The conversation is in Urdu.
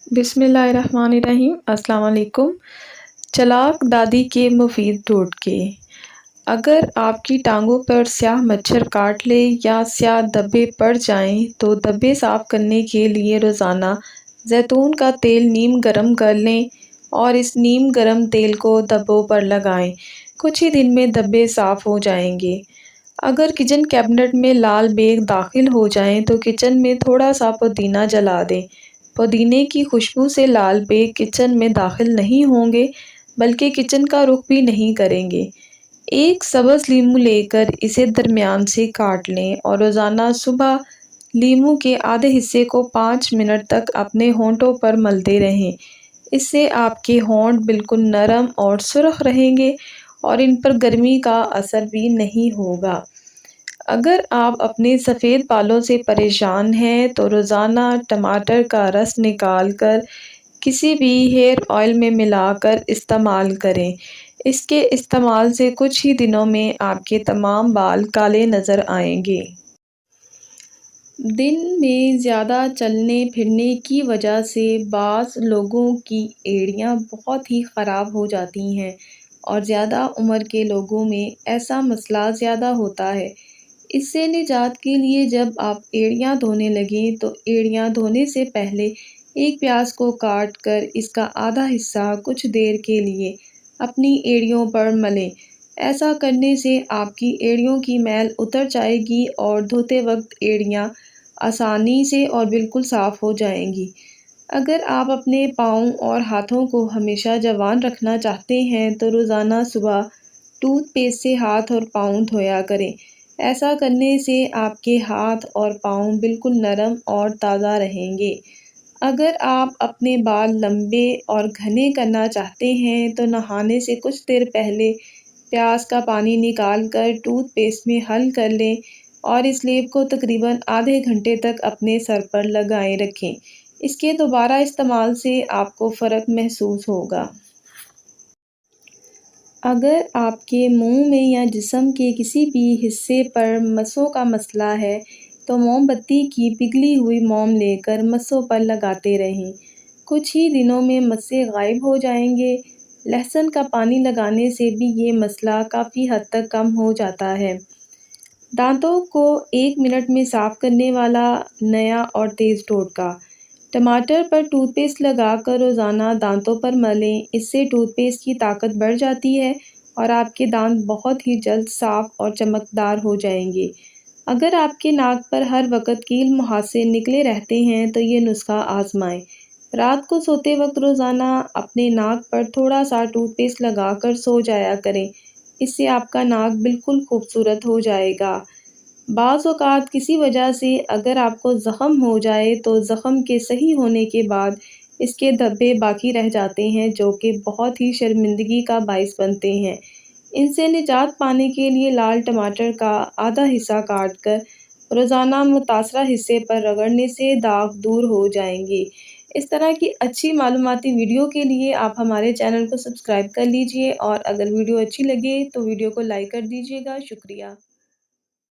بسم اللہ الرحمن الرحیم۔ السلام علیکم۔ چالاک دادی کے مفید ٹوٹکے۔ اگر آپ کی ٹانگوں پر سیاہ مچھر کاٹ لے یا سیاہ دھبے پڑ جائیں تو دھبے صاف کرنے کے لیے روزانہ زیتون کا تیل نیم گرم کر لیں اور اس نیم گرم تیل کو دھبوں پر لگائیں۔ کچھ ہی دن میں دھبے صاف ہو جائیں گے۔ اگر کچن کیبنٹ میں لال بیگ داخل ہو جائیں تو کچن میں تھوڑا سا پودینہ جلا دیں۔ پودینے کی خوشبو سے لال بیگ کچن میں داخل نہیں ہوں گے بلکہ کچن کا رخ بھی نہیں کریں گے۔ ایک سبز لیموں لے کر اسے درمیان سے کاٹ لیں اور روزانہ صبح لیموں کے آدھے حصے کو 5 منٹ تک اپنے ہونٹوں پر ملتے رہیں۔ اس سے آپ کے ہونٹ بالکل نرم اور سرخ رہیں گے اور ان پر گرمی کا اثر بھی نہیں ہوگا۔ اگر آپ اپنے سفید بالوں سے پریشان ہیں تو روزانہ ٹماٹر کا رس نکال کر کسی بھی ہیئر آئل میں ملا کر استعمال کریں۔ اس کے استعمال سے کچھ ہی دنوں میں آپ کے تمام بال کالے نظر آئیں گے۔ دن میں زیادہ چلنے پھرنے کی وجہ سے بعض لوگوں کی ایڑیاں بہت ہی خراب ہو جاتی ہیں اور زیادہ عمر کے لوگوں میں ایسا مسئلہ زیادہ ہوتا ہے۔ اس سے نجات کے لیے جب آپ ایڑیاں دھونے لگیں تو ایڑیاں دھونے سے پہلے ایک پیاز کو کاٹ کر اس کا آدھا حصہ کچھ دیر کے لیے اپنی ایڑیوں پر ملیں۔ ایسا کرنے سے آپ کی ایڑیوں کی میل اتر جائے گی اور دھوتے وقت ایڑیاں آسانی سے اور بالکل صاف ہو جائیں گی۔ اگر آپ اپنے پاؤں اور ہاتھوں کو ہمیشہ جوان رکھنا چاہتے ہیں تو روزانہ صبح ٹوتھ پیسٹ سے ہاتھ اور پاؤں دھویا کریں۔ ایسا کرنے سے آپ کے ہاتھ اور پاؤں بالکل نرم اور تازہ رہیں گے۔ اگر آپ اپنے بال لمبے اور گھنے کرنا چاہتے ہیں تو نہانے سے کچھ دیر پہلے پیاز کا پانی نکال کر ٹوتھ پیسٹ میں حل کر لیں اور اس لیپ کو تقریباً آدھے گھنٹے تک اپنے سر پر لگائے رکھیں۔ اس کے دوبارہ استعمال سے آپ کو فرق محسوس ہوگا۔ اگر آپ کے منہ میں یا جسم کے کسی بھی حصے پر مسوں کا مسئلہ ہے تو موم بتی کی پگھلی ہوئی موم لے کر مسوں پر لگاتے رہیں۔ کچھ ہی دنوں میں مسیں غائب ہو جائیں گے۔ لہسن کا پانی لگانے سے بھی یہ مسئلہ کافی حد تک کم ہو جاتا ہے۔ دانتوں کو 1 منٹ میں صاف کرنے والا نیا اور تیز ٹوٹکا۔ ٹماٹر پر ٹوتھ پیسٹ لگا کر روزانہ دانتوں پر ملیں۔ اس سے ٹوتھ پیسٹ کی طاقت بڑھ جاتی ہے اور آپ کے دانت بہت ہی جلد صاف اور چمکدار ہو جائیں گے۔ اگر آپ کے ناک پر ہر وقت کیل مہاسے نکلے رہتے ہیں تو یہ نسخہ آزمائیں۔ رات کو سوتے وقت روزانہ اپنے ناک پر تھوڑا سا ٹوتھ پیسٹ لگا کر سو جایا کریں۔ اس سے آپ کا ناک بالکل خوبصورت ہو جائے گا۔ بعض اوقات کسی وجہ سے اگر آپ کو زخم ہو جائے تو زخم کے صحیح ہونے کے بعد اس کے دھبے باقی رہ جاتے ہیں جو کہ بہت ہی شرمندگی کا باعث بنتے ہیں۔ ان سے نجات پانے کے لیے لال ٹماٹر کا آدھا حصہ کاٹ کر روزانہ متاثرہ حصے پر رگڑنے سے داغ دور ہو جائیں گے۔ اس طرح کی اچھی معلوماتی ویڈیو کے لیے آپ ہمارے چینل کو سبسکرائب کر لیجئے اور اگر ویڈیو اچھی لگے تو ویڈیو کو لائک کر دیجئے گا۔ شکریہ۔